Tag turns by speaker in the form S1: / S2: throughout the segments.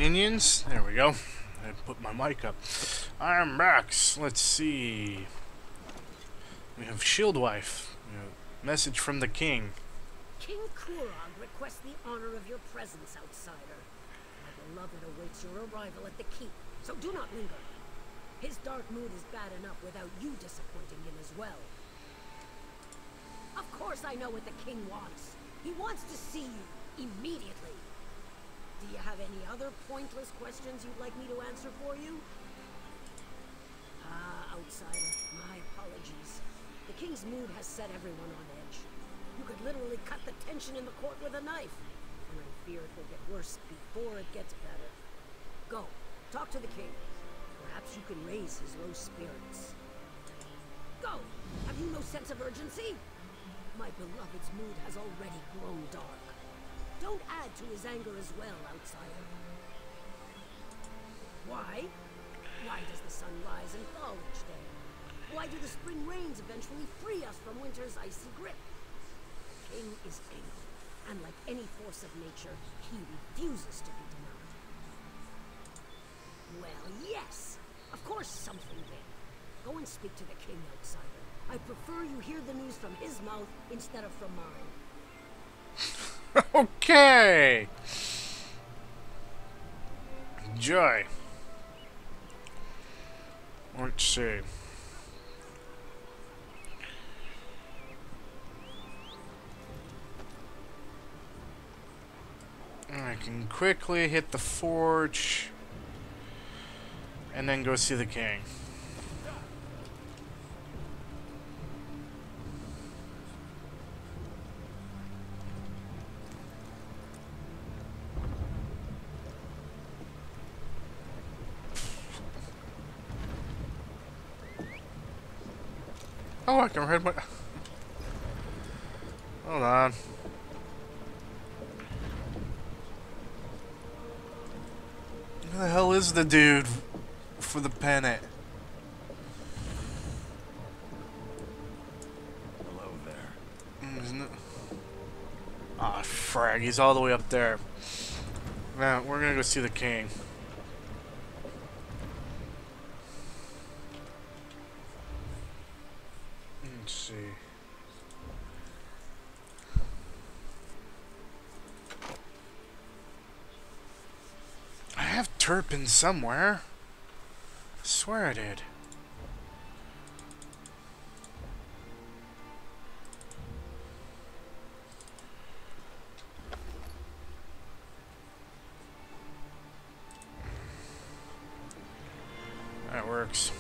S1: minions. There we go. I put my mic up. I'm Max. Let's see. We have Shield Wife. Message from the king.
S2: King Kurog requests the honor of your presence, outsider. My beloved awaits your arrival at the keep, so do not linger. His dark mood is bad enough without you disappointing him as well. Of course I know what the king wants. He wants to see you immediately. Do you have any other pointless questions you'd like me to answer for you? Ah, outsider, my apologies. The king's mood has set everyone on edge. You could literally cut the tension in the court with a knife, and I fear it will get worse before it gets better. Go, talk to the king. Perhaps you can raise his low spirits. Go! Have you no sense of urgency? My beloved's mood has already grown dark. Don't add to his anger as well, outsider. Why? Why does the sun rise and fall each day? Why do the spring rains eventually free us from winter's icy grip? The king is angry, and like any force of nature, he refuses to be denied. Well, yes! Of course something did. Go and speak to the king, outsider. I prefer you hear the news from his mouth instead of from mine.
S1: Okay. Joy. Let's see. I can quickly hit the forge and then go see the king. Oh, I can read my... Hold on. Who the hell is the dude for the pennant?
S3: Hello there.
S1: Isn't it? Ah, frag, he's all the way up there. Now, we're gonna go see the king. Let's see. I have Turpin somewhere. I swear I did. That works.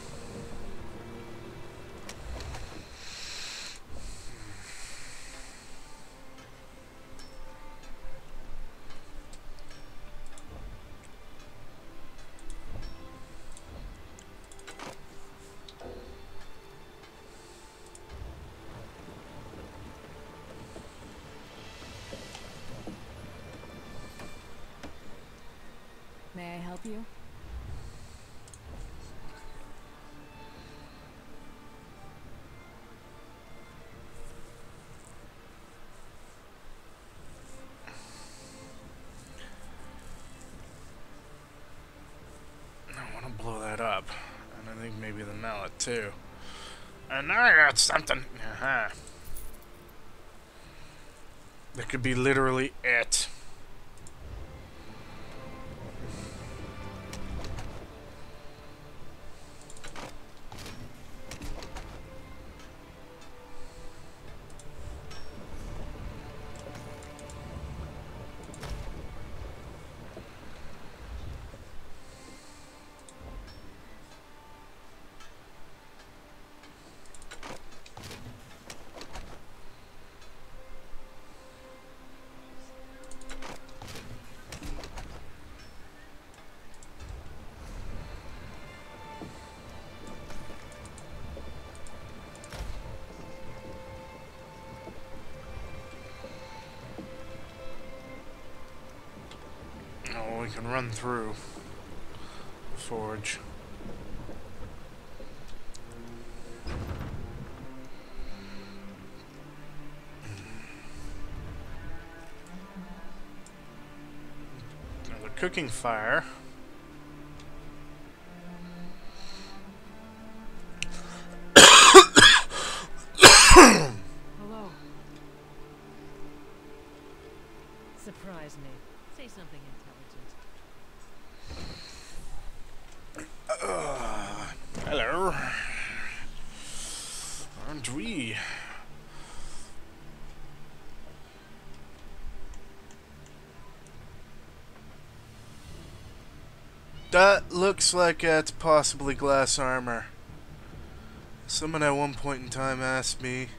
S4: May I help you?
S1: I want to blow that up. And I think maybe the mallet too. And now I got something. That could be literally it. Oh, we can run through the forge. cooking fire.
S4: Hello. Surprise me. Say something intelligent.
S1: Hello. Aren't we? That looks like it's possibly glass armor. Someone at one point in time asked me,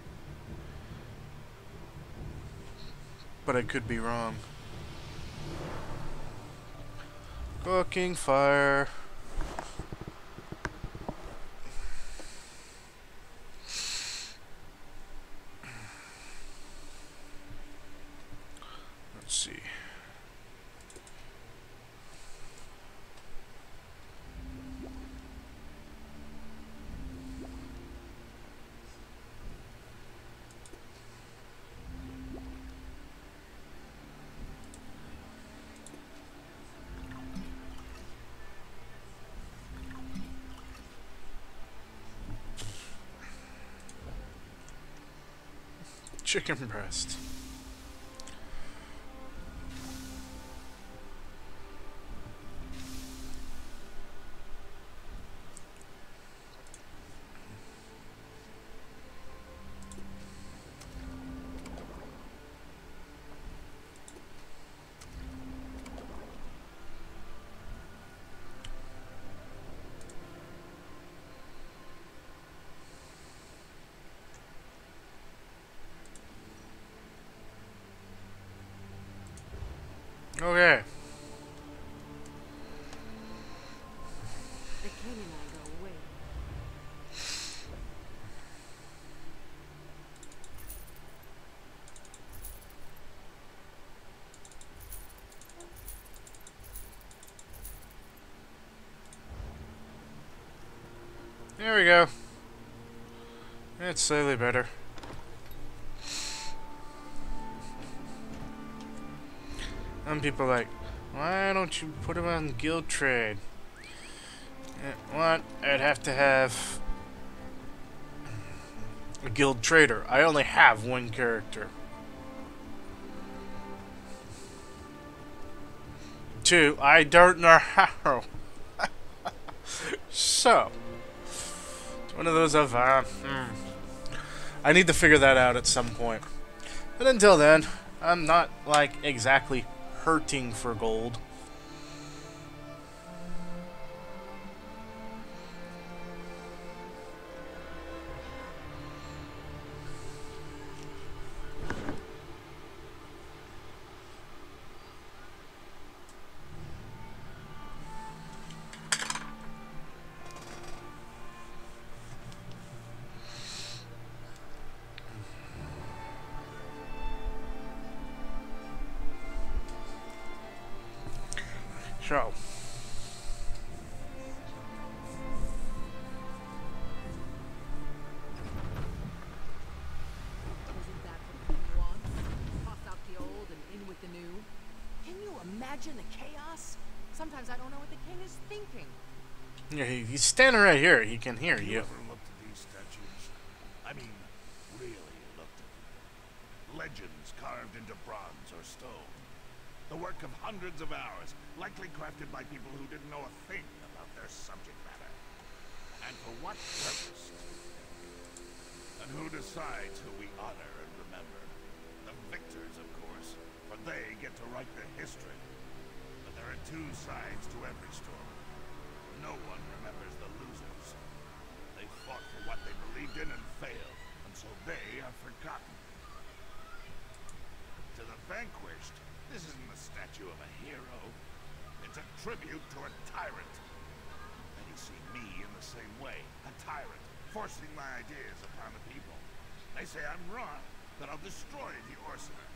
S1: but I could be wrong. Cooking fire. Let's see. Chicken breast. Okay.
S4: The king and I go way.
S1: There we go. It's slightly better. Some people are like, why don't you put him on guild trade? What? I'd have to have a guild trader. I only have one character. 2, I don't know how. So, it's one of those of, I need to figure that out at some point. But until then, I'm not, like, exactly hurting for gold. So,
S4: Isn't that what the king wants? Toss out the old and in with the new? Can you imagine the chaos? Sometimes I don't know what the king is thinking.
S1: yeah, he's standing right here. He can hear you.
S5: Ever looked at these statues? I mean, really looked at them. Legends carved into bronze or stone. The work of hundreds of hours, likely crafted by people who didn't know a thing about their subject matter. And for what purpose? And who decides who we honor and remember? The victors, of course, for they get to write the history. But there are 2 sides to every story. No one remembers the losers. They fought for what they believed in and failed, and so they are forgotten. To the vanquished, this isn't the statue of a hero. It's a tribute to a tyrant. Many see me in the same way, a tyrant, forcing my ideas upon the people. They say I'm wrong, that I'll destroy the Orsinium.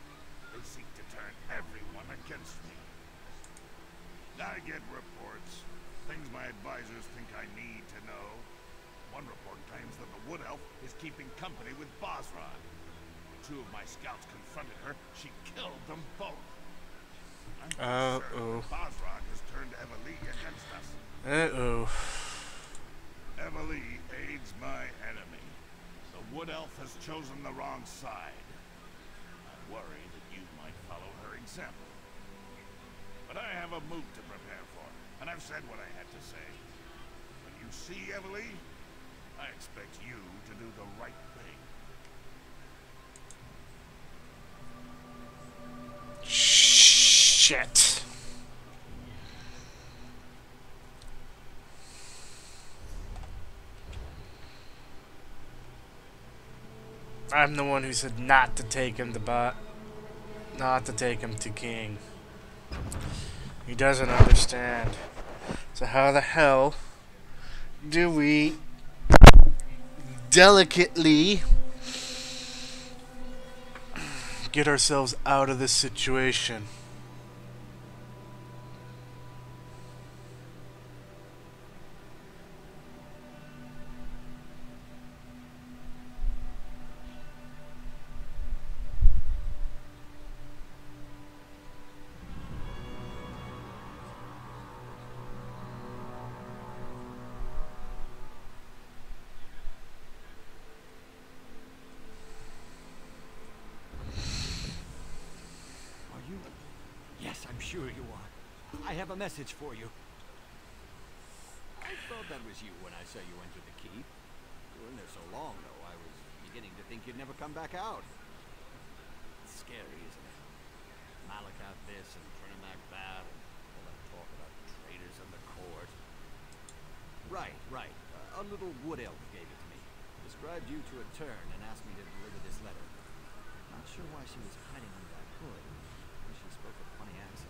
S5: They seek to turn everyone against me. I get reports, things my advisors think I need to know. One report claims that the Wood Elf is keeping company with Bosrog. When 2 of my scouts confronted her, she killed them both. I'm certain Bosrog Emily against us.
S1: Uh-oh.
S5: Emily aids my enemy. The Wood Elf has chosen the wrong side. I worry that you might follow her example. But I have a move to prepare for, and I've said what I had to say. When you see Emily, I expect you to do the right thing.
S1: Shit. I'm the one who said not to take him to not to take him to King. He doesn't understand. So how the hell do we delicately get ourselves out of this situation?
S3: Yes, I'm sure you are. I have a message for you. I thought that was you when I saw you enter the keep. You were in there so long, though, I was beginning to think you'd never come back out. It's scary, isn't it? Malakoff this and Trimac that, and all that talk about traitors in the court. Right. A little wood elf gave it to me. Described you to a turn and asked me to deliver this letter. Not sure why she was hiding under that hood. She spoke with a funny accent.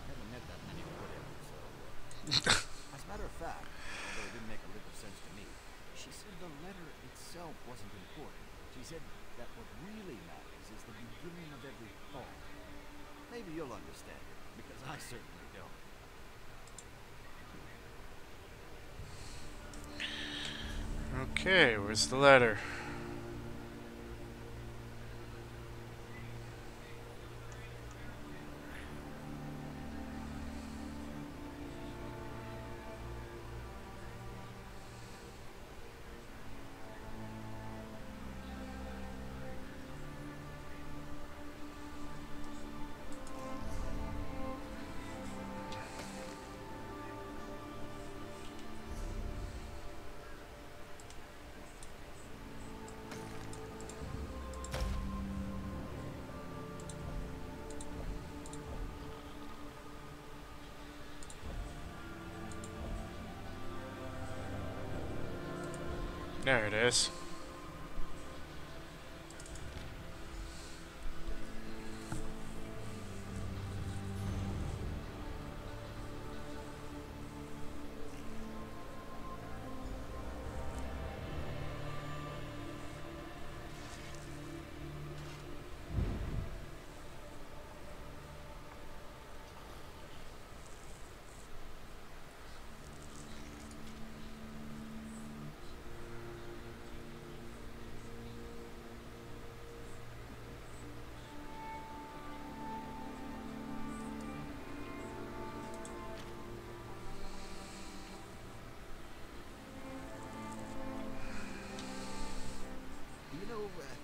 S3: I haven't met that many wood elves, so... As a matter of fact, although it didn't make a lick of sense to me, she said the letter itself wasn't important. She said that what really matters is the beginning of every thought. Maybe you'll understand it, because I certainly don't.
S1: Okay, where's the letter? There it is.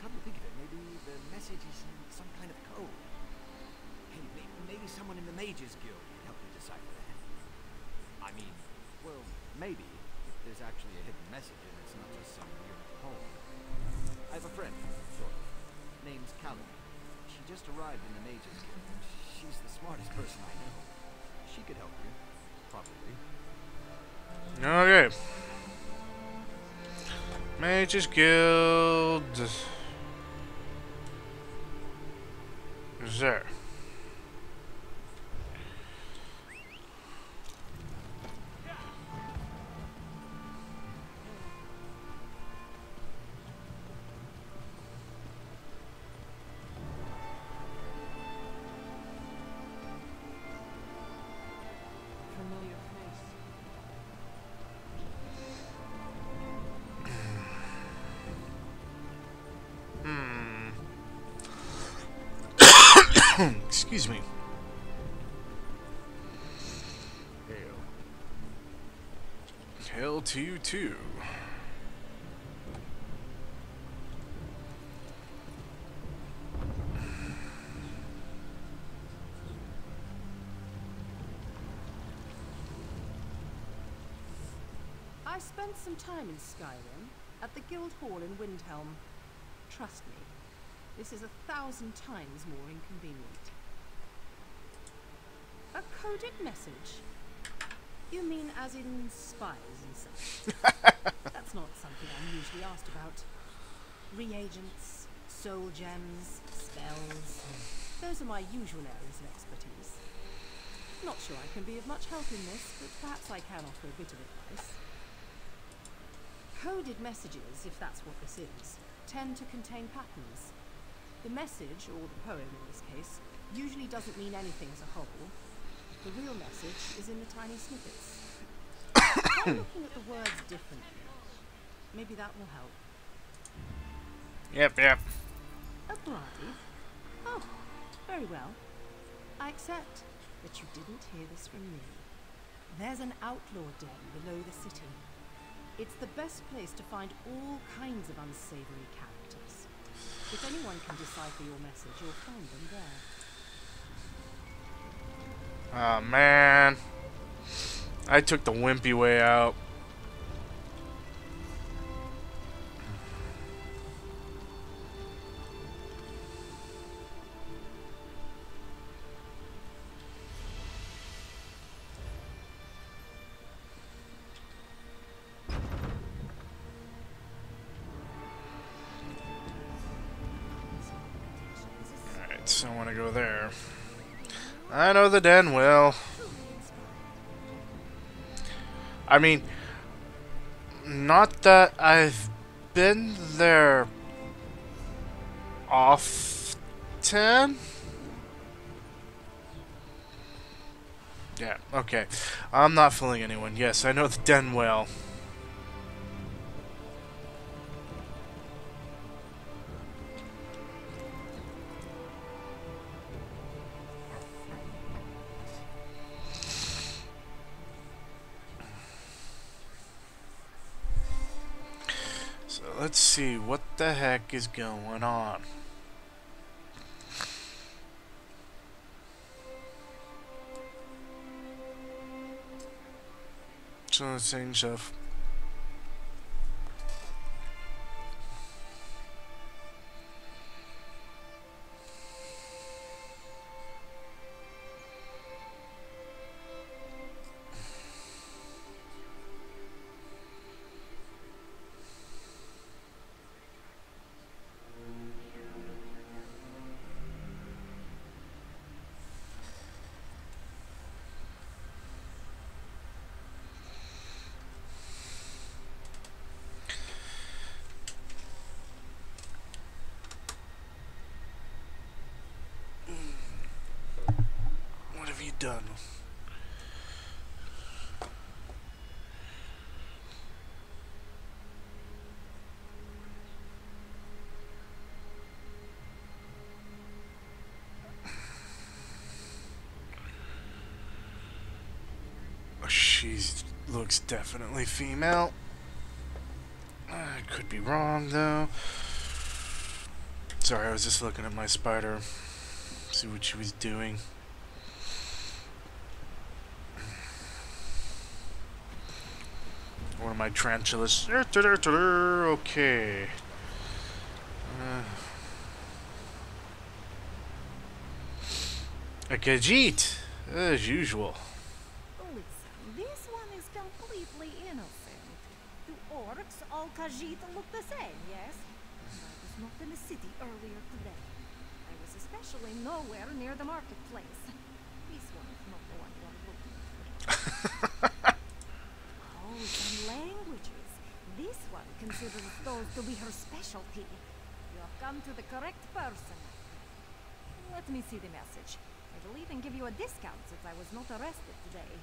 S3: Come to think of it, maybe the message is in some kind of code. Hey, maybe someone in the Mages Guild can help me decipher that. I mean, well, maybe, if there's actually a hidden message and it's not just some weird poem. I have a friend, sort of. Name's Callie. She just arrived in the Mages Guild, and she's the smartest person I know. She could help you, probably.
S1: Okay. Mages Guild. Is there?
S4: Familiar face.
S1: Excuse me. Hail to you too.
S4: I spent some time in Skyrim, at the Guild Hall in Windhelm. Trust me, this is 1,000 times more inconvenient. A coded message? You mean as in spies and such? That's not something I'm usually asked about. Reagents, soul gems, spells. Those are my usual areas of expertise. Not sure I can be of much help in this, but perhaps I can offer a bit of advice. Coded messages, if that's what this is, tend to contain patterns. The message, or the poem in this case, usually doesn't mean anything as a whole. The real message is in the tiny snippets. Try looking at the words differently. Maybe that will help.
S1: Yep.
S4: A bride? Oh, very well. I accept, but you didn't hear this from me. There's an outlaw den below the city. It's the best place to find all kinds of unsavory characters. If anyone can decipher your message, you'll find them there.
S1: Oh man, I took the wimpy way out. Alright, so I want to go there. I know the den well. I mean, not that I've been there often. Yeah, okay. I'm not fooling anyone. Yes, I know the den well. So let's see what the heck is going on. So the same stuff. What have you done? She looks definitely female. I could be wrong though. Sorry, I was just looking at my spider. See what she was doing. One of my tarantulas. Okay. A Khajiit, as usual.
S6: Listen, this one is completely innocent. Do orcs, all Khajiit look the same, yes? I was not in the city earlier today. I was especially nowhere near the marketplace. This one is not the one you are looking for. Codes and languages. This one considers those to be her specialty. You have come to the correct person. Let me see the message. I will even give you a discount since I was not arrested today.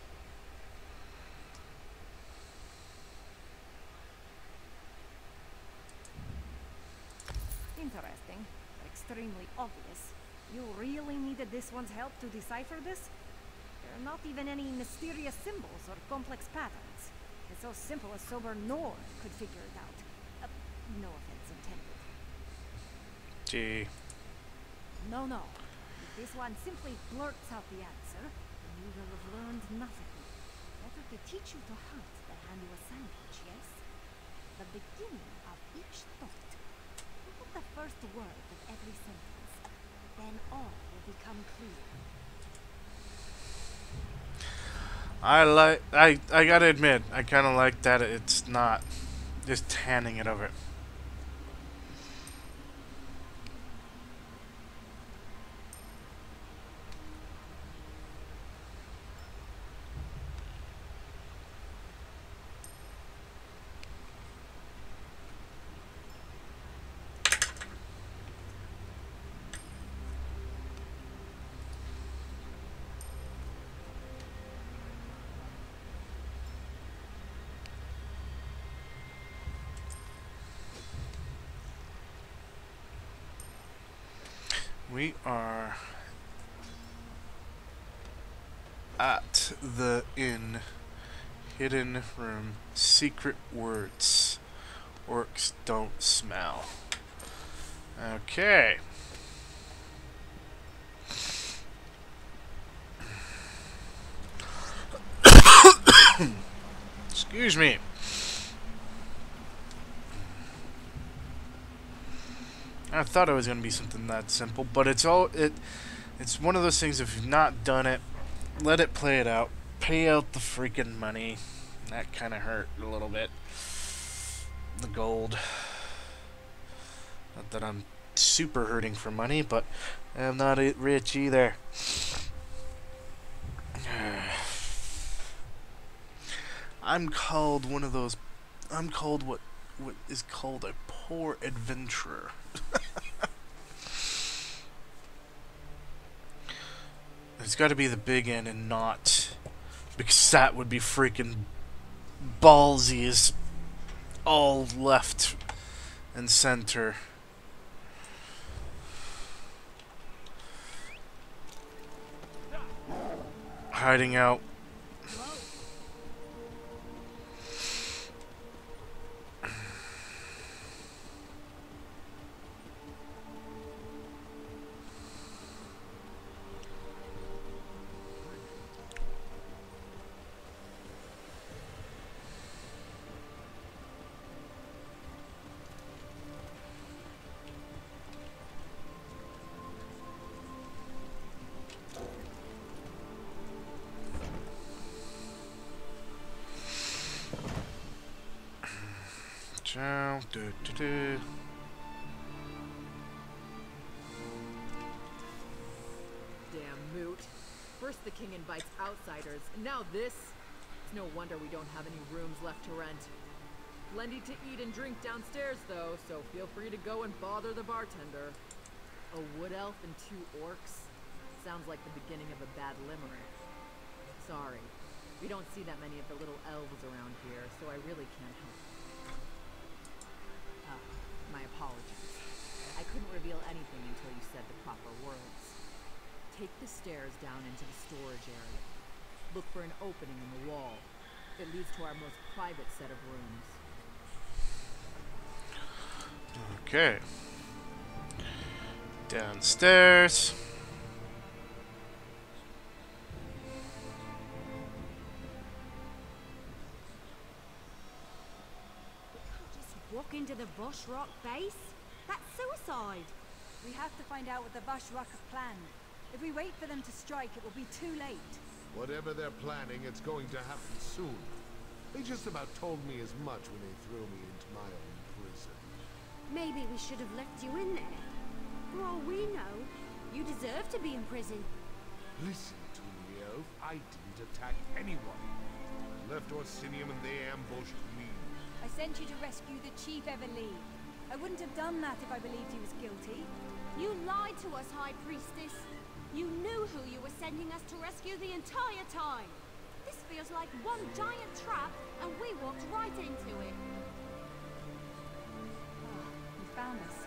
S6: Interesting. Extremely obvious. You really needed this one's help to decipher this? There are not even any mysterious symbols or complex patterns. It's so simple a sober Nord could figure it out. No offense intended.
S1: Gee.
S6: No, no. If this one simply blurts out the answer, then you will have learned nothing. Better to teach you to hunt than hand you a sandwich, yes? The beginning of each thought. Look at the first word of every sentence. Then all will become clear.
S1: I gotta admit, I kinda like that it's not just handing it over. We are at the inn. Hidden room. Secret words. Orcs don't smell. Okay. Excuse me. I thought it was gonna be something that simple, but it's one of those things. If you've not done it, let it play it out. Pay out the freaking money. That kind of hurt a little bit. The gold. Not that I'm super hurting for money, but I'm not rich either. I'm called one of those. I'm called what is called a poor adventurer. It's got to be the big end and not, because that would be freaking ballsy as all left and center. Hiding out. Ciao.
S7: Damn moot. First the king invites outsiders, and now this? It's no wonder we don't have any rooms left to rent. Plenty to eat and drink downstairs, though, so feel free to go and bother the bartender. A wood elf and 2 orcs? Sounds like the beginning of a bad limerick. Sorry. We don't see that many of the little elves around here, so I really can't help. My apologies. I couldn't reveal anything until you said the proper words. Take the stairs down into the storage area. Look for an opening in the wall. It leads to our most private set of rooms.
S1: Okay. Downstairs.
S8: Walk into the Bushrock base? That's suicide.
S6: We have to find out what the Bushrock have planned. If we wait for them to strike, it will be too late.
S5: Whatever they're planning, it's going to happen soon. They just about told me as much when they threw me into my own prison.
S8: Maybe we should have left you in there. For all we know, you deserve to be in prison.
S5: Listen to me, Elf. I didn't attack anyone. I left Orsinium and they ambushed me.
S6: I sent you to rescue the Chief Everlee. I wouldn't have done that if I believed he was guilty.
S8: You lied to us, High Priestess. You knew who you were sending us to rescue the entire time. This feels like one giant trap, and we walked right into it.
S6: Oh, you found us.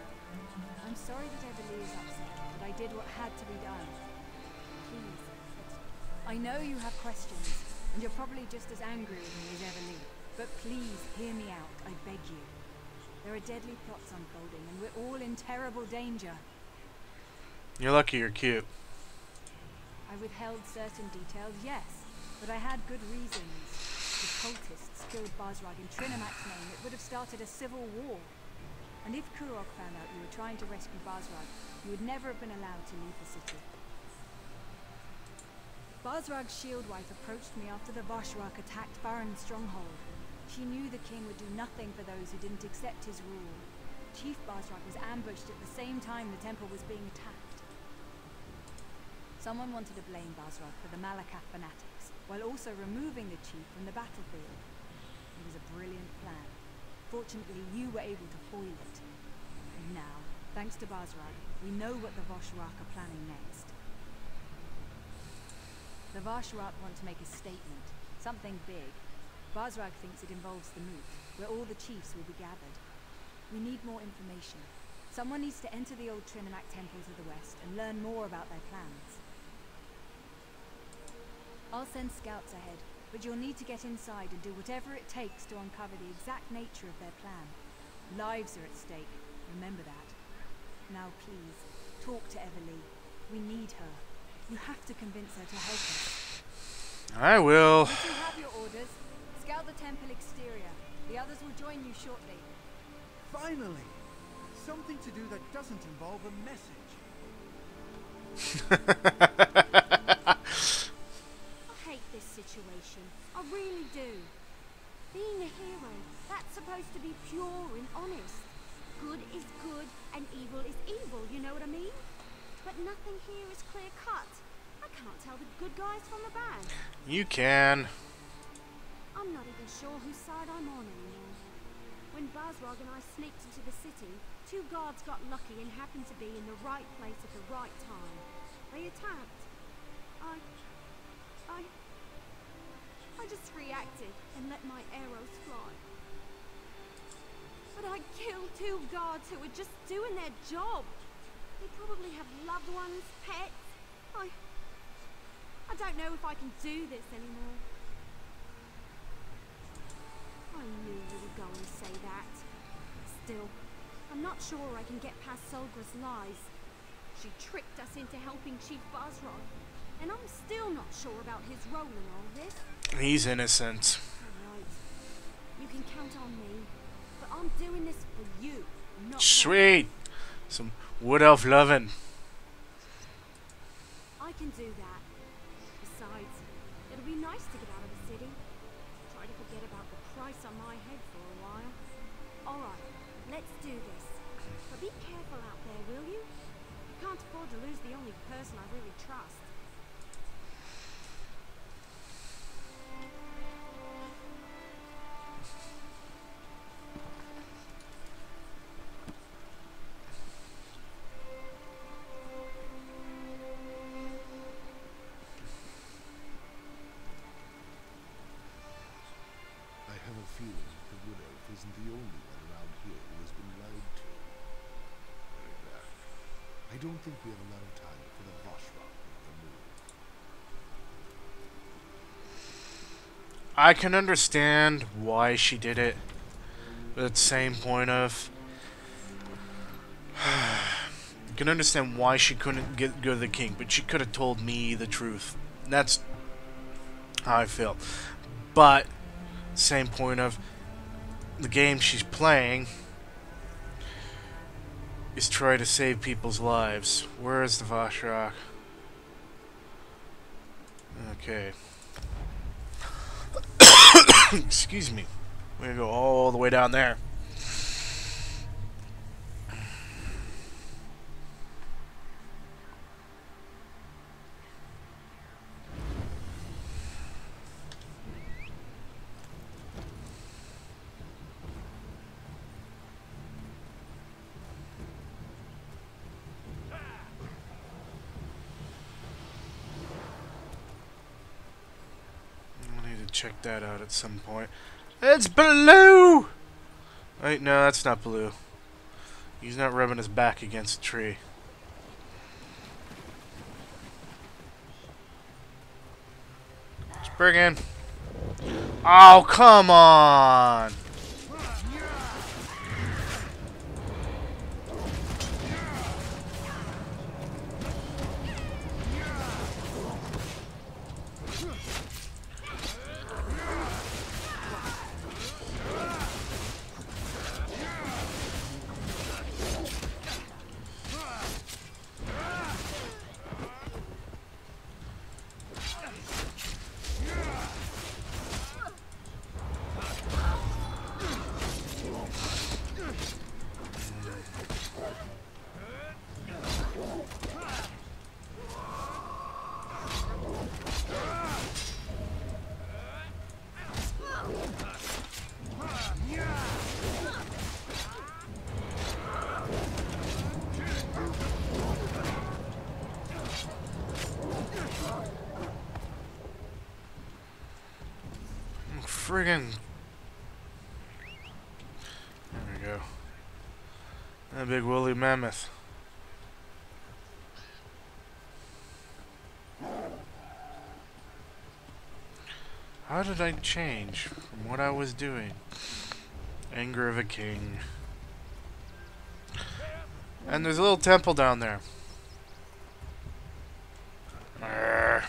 S6: I'm sorry that Everlee is upset, but I did what had to be done. Please, I know you have questions, and you're probably just as angry with me as Everlee. But please, hear me out, I beg you. There are deadly plots unfolding, and we're all in terrible danger.
S1: You're lucky you're cute.
S6: I withheld certain details, yes, but I had good reasons. If cultists killed Basrag in Zenimax's name, it would have started a civil war. And if Kurok found out you were trying to rescue Basrag, you would never have been allowed to leave the city. Basrag's shield wife approached me after the Vashrak attacked Baron's stronghold. She knew the king would do nothing for those who didn't accept his rule. Chief Basrag was ambushed at the same time the temple was being attacked. Someone wanted to blame Basrag for the Malakath fanatics, while also removing the chief from the battlefield. It was a brilliant plan. Fortunately, you were able to foil it. And now, thanks to Basrag, we know what the Vashrak are planning next. The Vashrak want to make a statement, something big. Basrag thinks it involves the Moot, where all the chiefs will be gathered. We need more information. Someone needs to enter the old Zenimax temples of the west and learn more about their plans. I'll send scouts ahead, but you'll need to get inside and do whatever it takes to uncover the exact nature of their plan. Lives are at stake, remember that. Now please, talk to Everly. We need her. You have to convince her to help us.
S1: I will.
S6: Once you have your orders, scout the temple exterior. The others will join you shortly.
S3: Finally! Something to do that doesn't involve a message.
S8: I hate this situation. I really do. Being a hero, that's supposed to be pure and honest. Good is good and evil is evil, you know what I mean? But nothing here is clear cut. I can't tell the good guys from the bad.
S1: You can.
S8: I'm not even sure whose side I'm on anymore. When Basrag and I sneaked into the city, 2 guards got lucky and happened to be in the right place at the right time. They attacked. I just reacted and let my arrows fly. But I killed 2 guards who were just doing their job. They probably have loved ones, pets. I don't know if I can do this anymore. I knew you were going to say that. Still, I'm not sure I can get past Solgra's lies. She tricked us into helping Chief Basrag, and I'm still not sure about his role in all this.
S1: He's innocent.
S8: Alright. You can count on me, but I'm doing this for you, not her.
S1: Sweet. Some wood elf lovin'.
S8: I can do that. Besides, it'll be nice to get out of the city. Try to forget about the price on my head for a while. Alright, let's do this. But be careful out there, will you? You can't afford to lose the only person I really trust.
S5: I have a feeling the wood elf isn't the only one around here who has been lied to. Very bad. I don't think we have a lot of time for the Vashrak to make a move.
S1: I can understand why she did it. But at the same point of... I can understand why she couldn't go to the king, but she could have told me the truth. That's how I feel. But, same point of the game she's playing is try to save people's lives. Where is the Vashrak? Okay. Excuse me. We're gonna go all the way down there. I need to check that out at some point. It's Blue! Wait, no, that's not Blue. He's not rubbing his back against a tree. Spriggan! Oh, come on! Friggin'. There we go. That big woolly mammoth. How did I change from what I was doing? Anger of a king. And there's a little temple down there. Arrgh.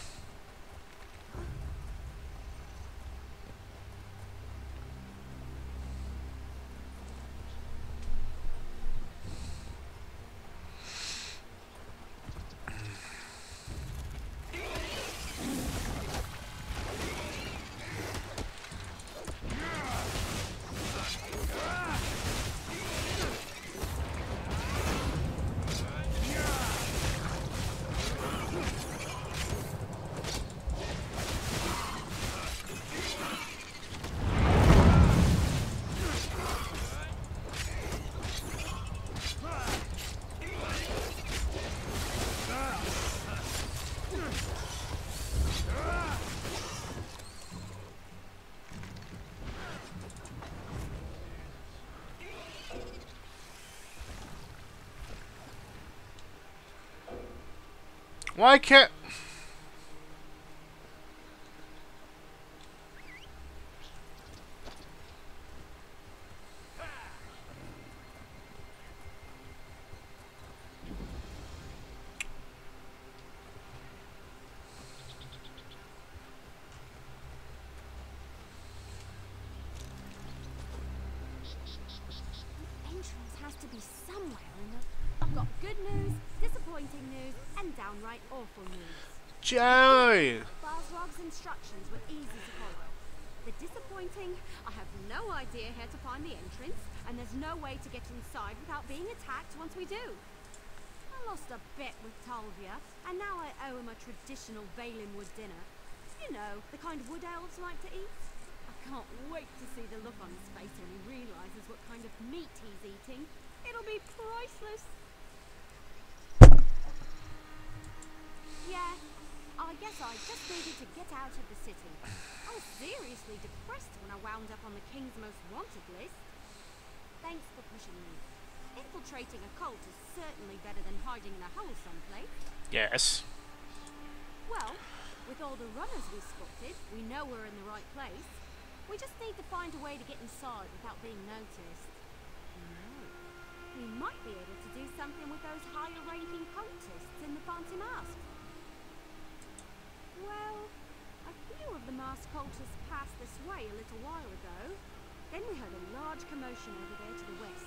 S1: Why can't...
S8: Entrance has to be somewhere in the... I've got good news, disappointing news, and downright awful news.
S1: Joey!
S8: Balrog's instructions were easy to follow. The disappointing, I have no idea how to find the entrance, and there's no way to get inside without being attacked once we do. I lost a bet with Talvia, and now I owe him a traditional Valenwood dinner. You know, the kind wood elves like to eat. I can't wait to see the look on his face when he realizes what kind of meat he's eating. It'll be priceless. Yeah, I guess I just needed to get out of the city. I was seriously depressed when I wound up on the King's Most Wanted list. Thanks for pushing me. Infiltrating a cult is certainly better than hiding in a hole someplace.
S1: Yes.
S8: Well, with all the runners we spotted, we know we're in the right place. We just need to find a way to get inside without being noticed. We might be able to do something with those higher-ranking cultists in the fancy masks. Well, a few of the masked cultists passed this way a little while ago. Then we heard a large commotion over there to the west.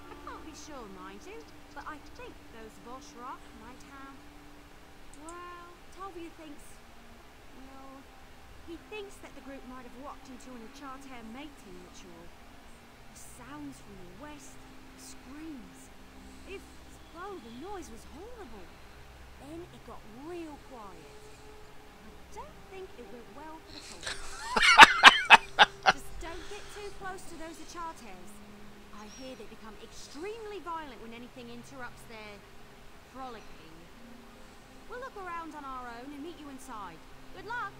S8: I can't be sure, mind you, but I think those Voshrock might have... Well, Talvia thinks... Well, he thinks that the group might have walked into an Achartair mating ritual. The sounds from the west, the screams. The noise was horrible. Then it got real quiet. I don't think it went well for the cause. Just don't get too close to those Achartairs. I hear they become extremely violent when anything interrupts their frolicking. We'll look around on our own and meet you inside. Good luck!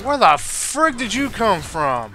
S1: Where the frig did you come from?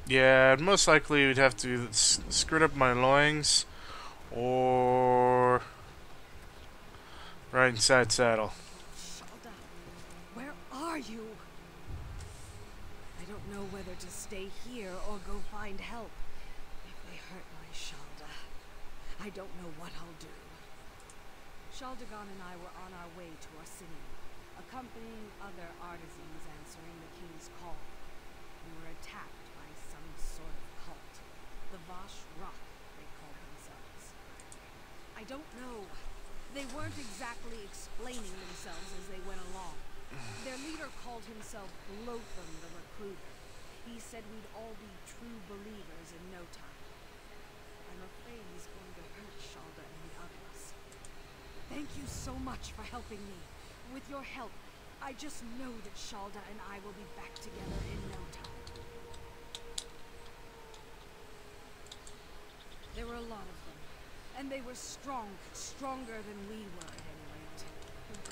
S1: Yeah, most likely we'd have to skirt up my loins or right inside saddle.
S4: Shalda, where are you? I don't know whether to stay here or go find help. If they hurt my Shalda, I don't know what I'll do. Shaldagon and I were on our way to Orsinium, accompanying other artisans answering the king's call. We were attacked by some sort of cult. The Vosh Rock, they called themselves. I don't know. They weren't exactly explaining themselves as they went along. Their leader called himself Lotham the Recruiter. He said we'd all be true believers in no time. I'm afraid he's going to hurt Shalda and the others. Thank you so much for helping me. With your help, I just know that Shalda and I will be back together in no time. There were a lot of them, and they were strong, stronger than we were at any rate.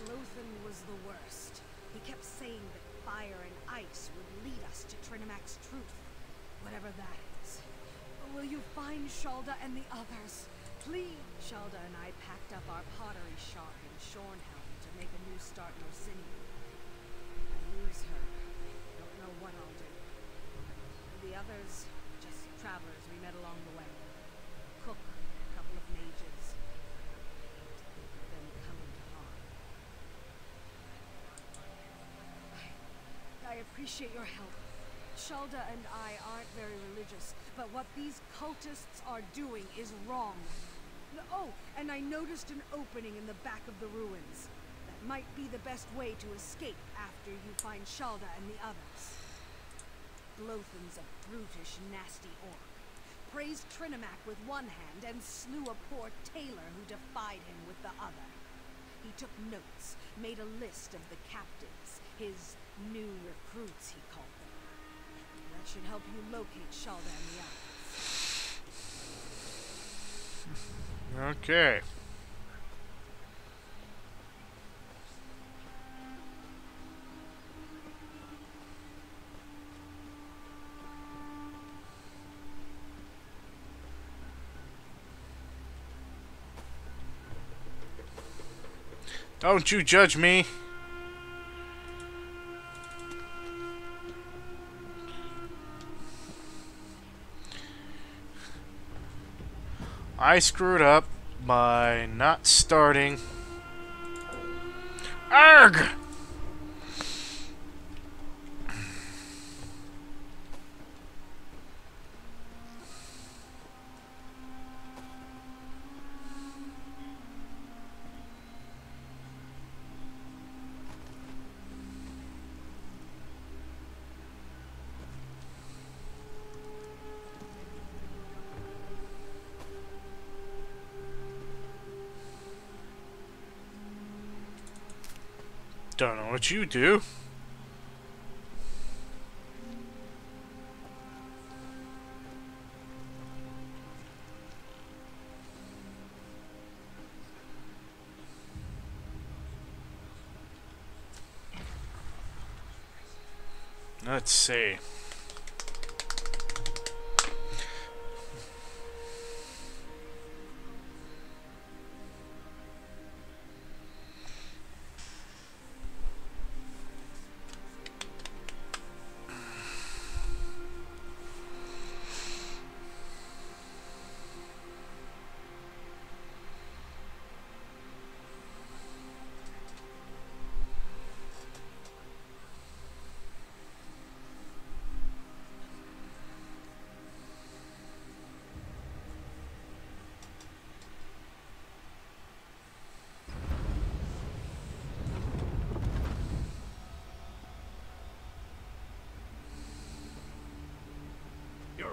S4: Glothan was the worst. He kept saying that fire and ice would lead us to Zenimax truth, whatever that is. Will you find Shalda and the others? Please. Shalda and I packed up our pottery shop in Shornhelm to make a new start in Orsinium. I lose her. Don't know what I'll do. The others, just travelers we met along the way. Cook, a couple of mages. Them coming to harm. I appreciate your help. Shalda and I aren't very religious, but what these cultists are doing is wrong. Oh, and I noticed an opening in the back of the ruins. That might be the best way to escape after you find Shalda and the others. Glothan's a brutish, nasty orc. Praised Zenimax with one hand and slew a poor tailor who defied him with the other. He took notes, made a list of the captives, his new recruits, he called them. That should help you locate Shalda and the others.
S1: Okay. Don't you judge me. I screwed up by not starting. Arg! Don't know what you do. Let's see.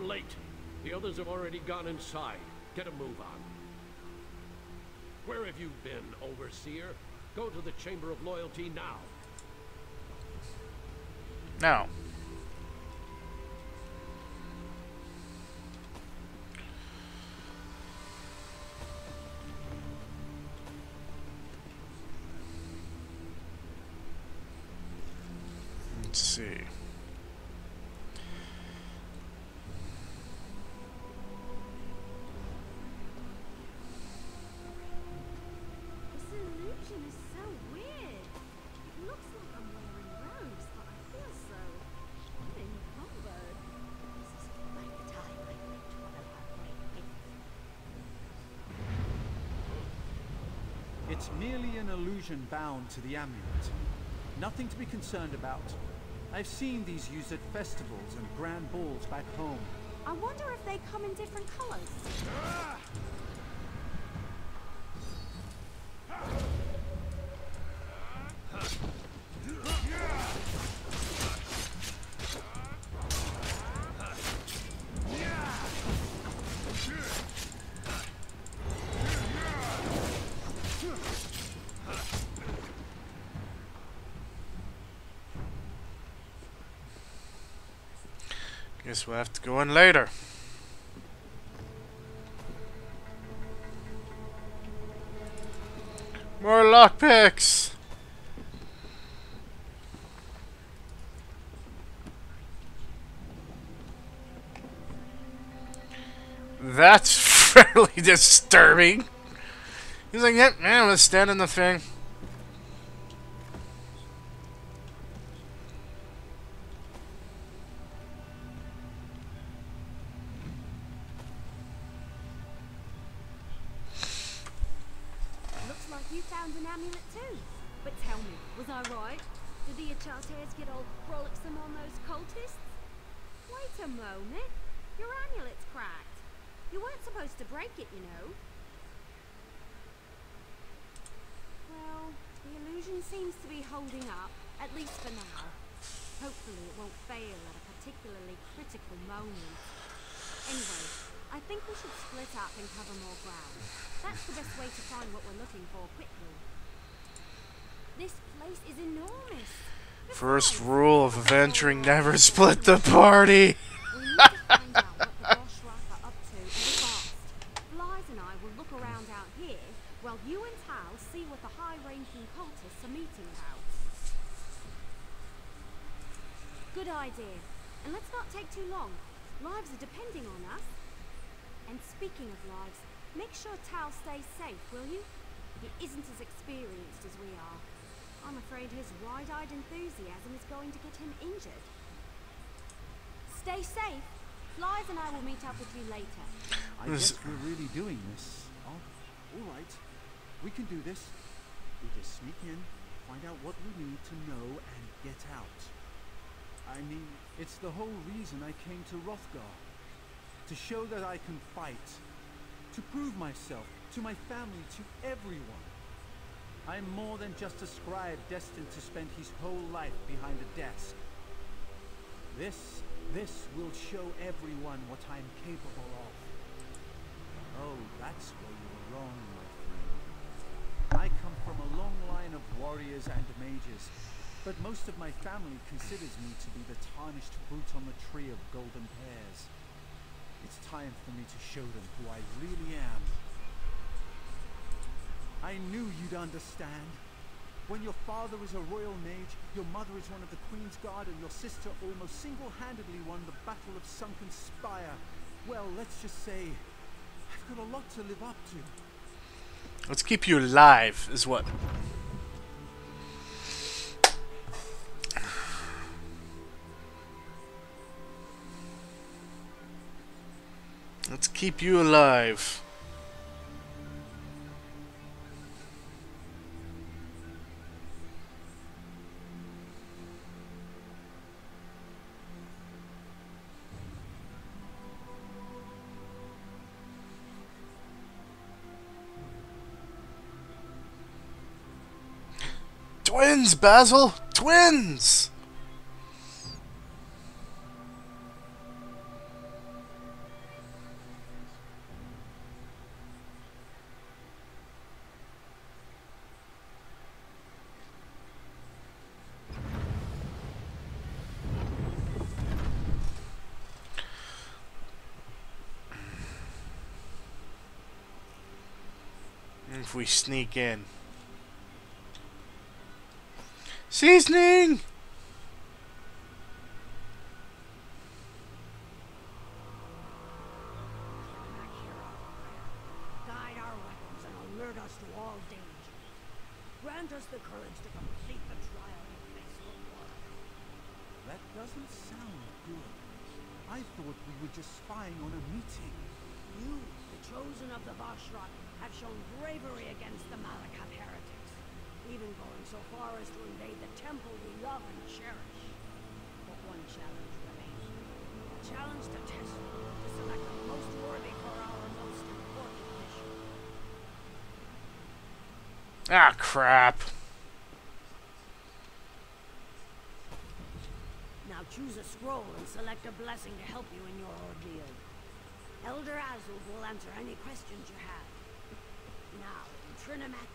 S9: late. The others have already gone inside. Get a move on. Where have you been, Overseer? Go to the Chamber of Loyalty now.
S1: Now. Let's see.
S8: This illusion is so weird. It looks like I'm wearing robes, but I feel so unencumbered. This is like the time I met one of our great myths.
S10: It's merely an illusion bound to the amulet. Nothing to be concerned about. I've seen these used at festivals and grand balls back home.
S8: I wonder if they come in different colors.
S1: Guess we'll have to go in later. More lockpicks! That's fairly disturbing. He's like, yep, man, I'm gonna stand in the thing.
S8: Looks like you found an amulet too. But tell me, was I right? Did the Achates get all frolicsome on those cultists? Wait a moment. Your amulet's cracked. You weren't supposed to break it, you know. Well, the illusion seems to be holding up, at least for now. Hopefully it won't fail at a particularly critical moment. Anyway, I think we should split up and cover more ground. That's the best way to find what we're looking for quickly. This place is enormous.
S1: First rule of adventuring, never split the party.
S8: We need to find out what the Boschrak are up to and fast. Flies and I will look around out here while you and Tal see what the high-ranking cultists are meeting about. Good idea. And let's not take too long. Lives are depending on us. And speaking of lives, make sure Tal stays safe, will you? He isn't as experienced as we are. I'm afraid his wide-eyed enthusiasm is going to get him injured. Stay safe. Flies and I will meet up with you later.
S10: I guess we're really doing this. Oh, all right. We can do this. We just sneak in, find out what we need to know, and get out. I mean, it's the whole reason I came to Hrothgar. To show that I can fight. To prove myself, to my family, to everyone. I'm more than just a scribe destined to spend his whole life behind a desk. This will show everyone what I'm capable of. Oh, that's where you were wrong, my friend. I come from a long line of warriors and mages, but most of my family considers me to be the tarnished fruit on the tree of golden pears. It's time for me to show them who I really am. I knew you'd understand. When your father is a royal mage, your mother is one of the Queen's Guard, and your sister almost single-handedly won the Battle of Sunken Spire. Well, let's just say, I've got a lot to live up to.
S1: Let's keep you alive, is what. Let's keep you alive. Twins, Basil! Twins! if we sneak in. Seasoning!
S2: Guide our weapons and alert us to all danger. Grant us the courage to complete the trial and face the world.
S10: That doesn't sound good. I thought we were just spying on a meeting.
S2: You, the chosen of the Vashrak, have shown bravery against the Malakat heretics, even going so far as to invade the temple we love and cherish. But one challenge remains. A challenge to test you, to select the most worthy for our most important mission.
S1: Ah, crap.
S2: Now choose a scroll and select a blessing to help you in your ordeal. Elder Azul will answer any questions you have. Now, Trinimac.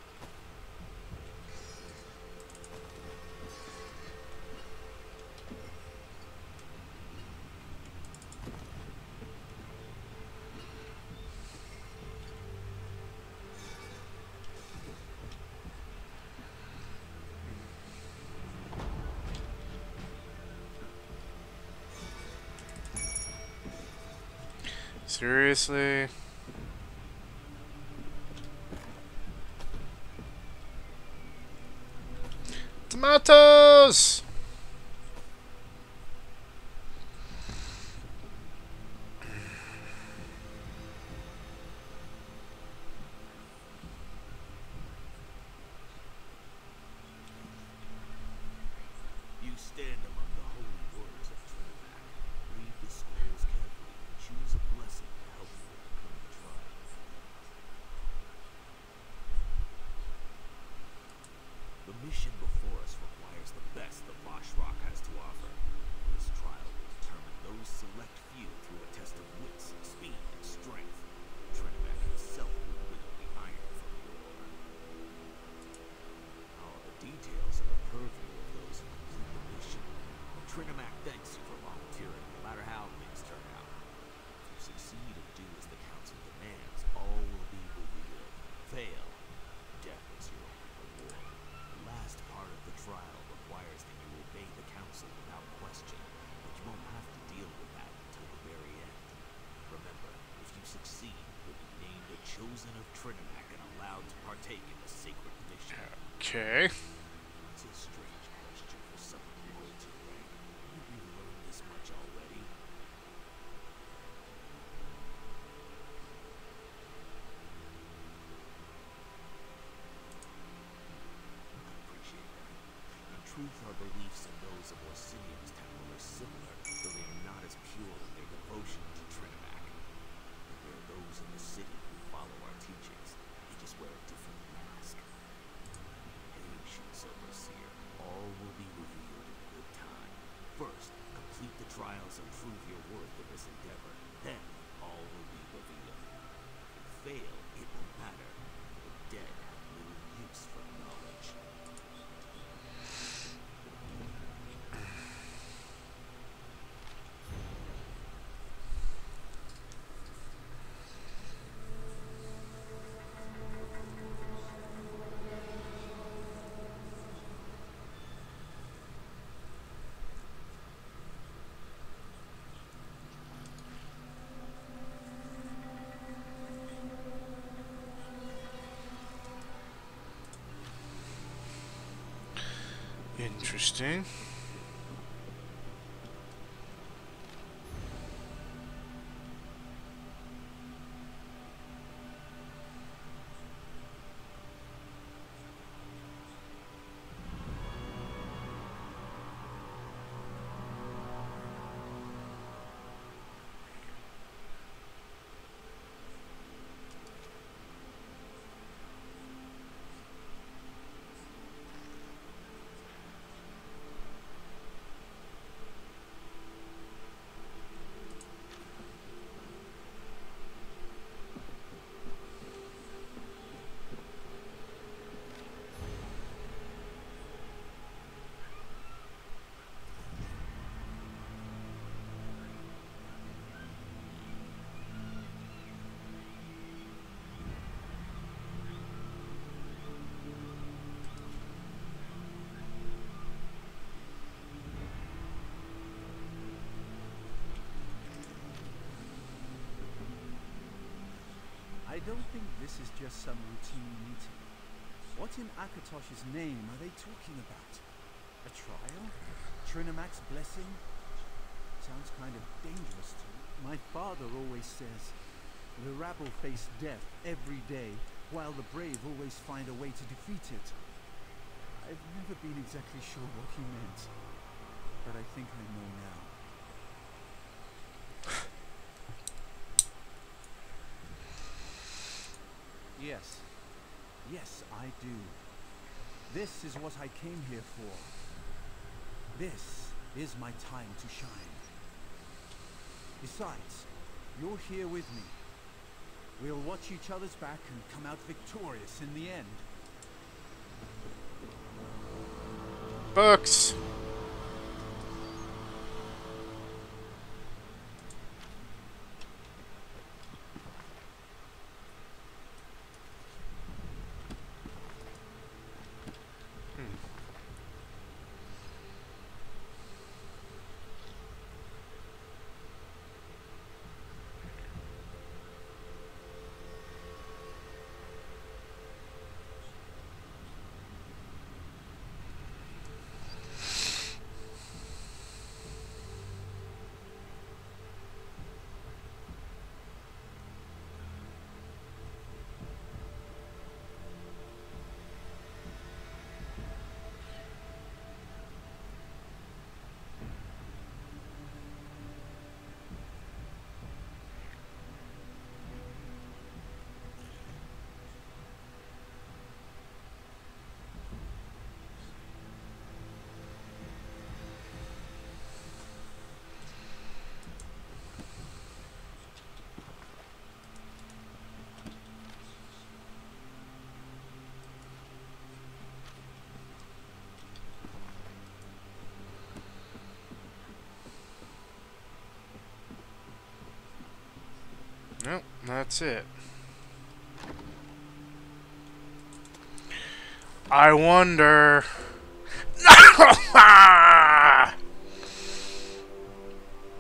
S1: Seriously? Tomatoes!
S5: You stand among the holy words of Trinimac. Read the scrolls carefully and choose a blessing to help you in the coming trial. The mission before us requires the best the Vashrak has to offer. This trial will determine those select few through a test of wits, speed, and strength. Trinimac himself will wield the iron from the ore. All the details are the purview of those who complete the mission. Trinimac thanks you for volunteering, no matter how things turn out. If you succeed and do as the council demands, all will be revealed. Fail, death is your only reward. The last part of the trial requires that you obey the council without question, but you won't have to deal with that until the very end. Remember, if you succeed, you'll be named a chosen of Trinimac and allowed to partake in the sacred mission.
S1: Okay.
S5: It's a strange question for someone loyal to rank. Have you learned this much already? I appreciate that. In truth, our beliefs and those of Orsinium's temple are similar, though they are not as pure in their devotion to Trinimac. But there are those in the city who follow our teachings. They just wear a different mask. Patience, Overseer. All will be revealed in good time. First, complete the trials and prove your worth in this endeavor. Then, all will be revealed. If you fail, it won't matter. The dead have little use for knowledge.
S1: Interesting.
S10: I don't think this is just some routine meeting. What in Akatosh's name are they talking about? A trial? Trinamax blessing? Sounds kind of dangerous to me. My father always says, the rabble face death every day, while the brave always find a way to defeat it. I've never been exactly sure what he meant, but I think I know now. Yes. Yes, I do. This is what I came here for. This is my time to shine. Besides, you're here with me. We'll watch each other's back and come out victorious in the end.
S1: Books. Nope, that's it. I wonder...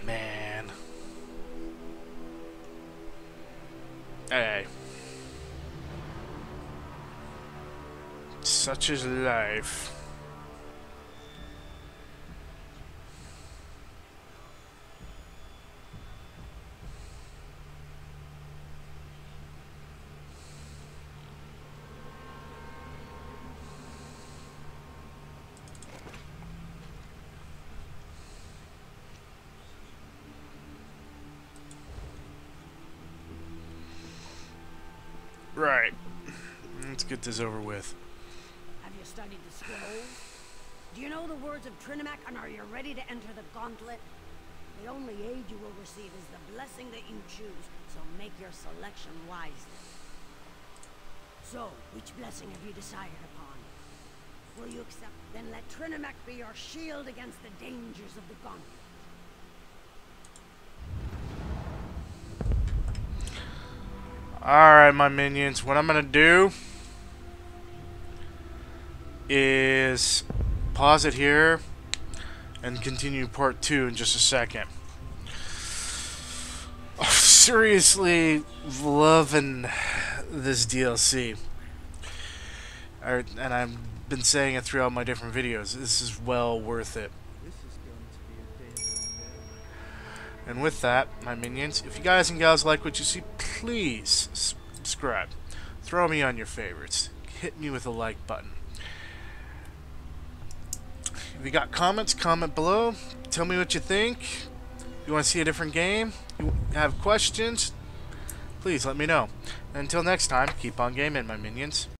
S1: Man. Hey. Such is life. Right. Let's get this over with.
S2: Have you studied the scrolls? Do you know the words of Trinamax, and are you ready to enter the gauntlet? The only aid you will receive is the blessing that you choose, so make your selection wisely. So, which blessing have you decided upon? Will you accept? Then let Trinamax be your shield against the dangers of the gauntlet.
S1: Alright, my minions, what I'm gonna do is pause it here and continue part 2 in just a second. Oh, seriously loving this DLC. And I've been saying it throughout my different videos. This is well worth it. And with that, my minions, if you guys and gals like what you see, please subscribe. Throw me on your favorites. Hit me with a like button. If you got comments, comment below. Tell me what you think. You want to see a different game? You have questions? Please let me know. And until next time, keep on gaming, my minions.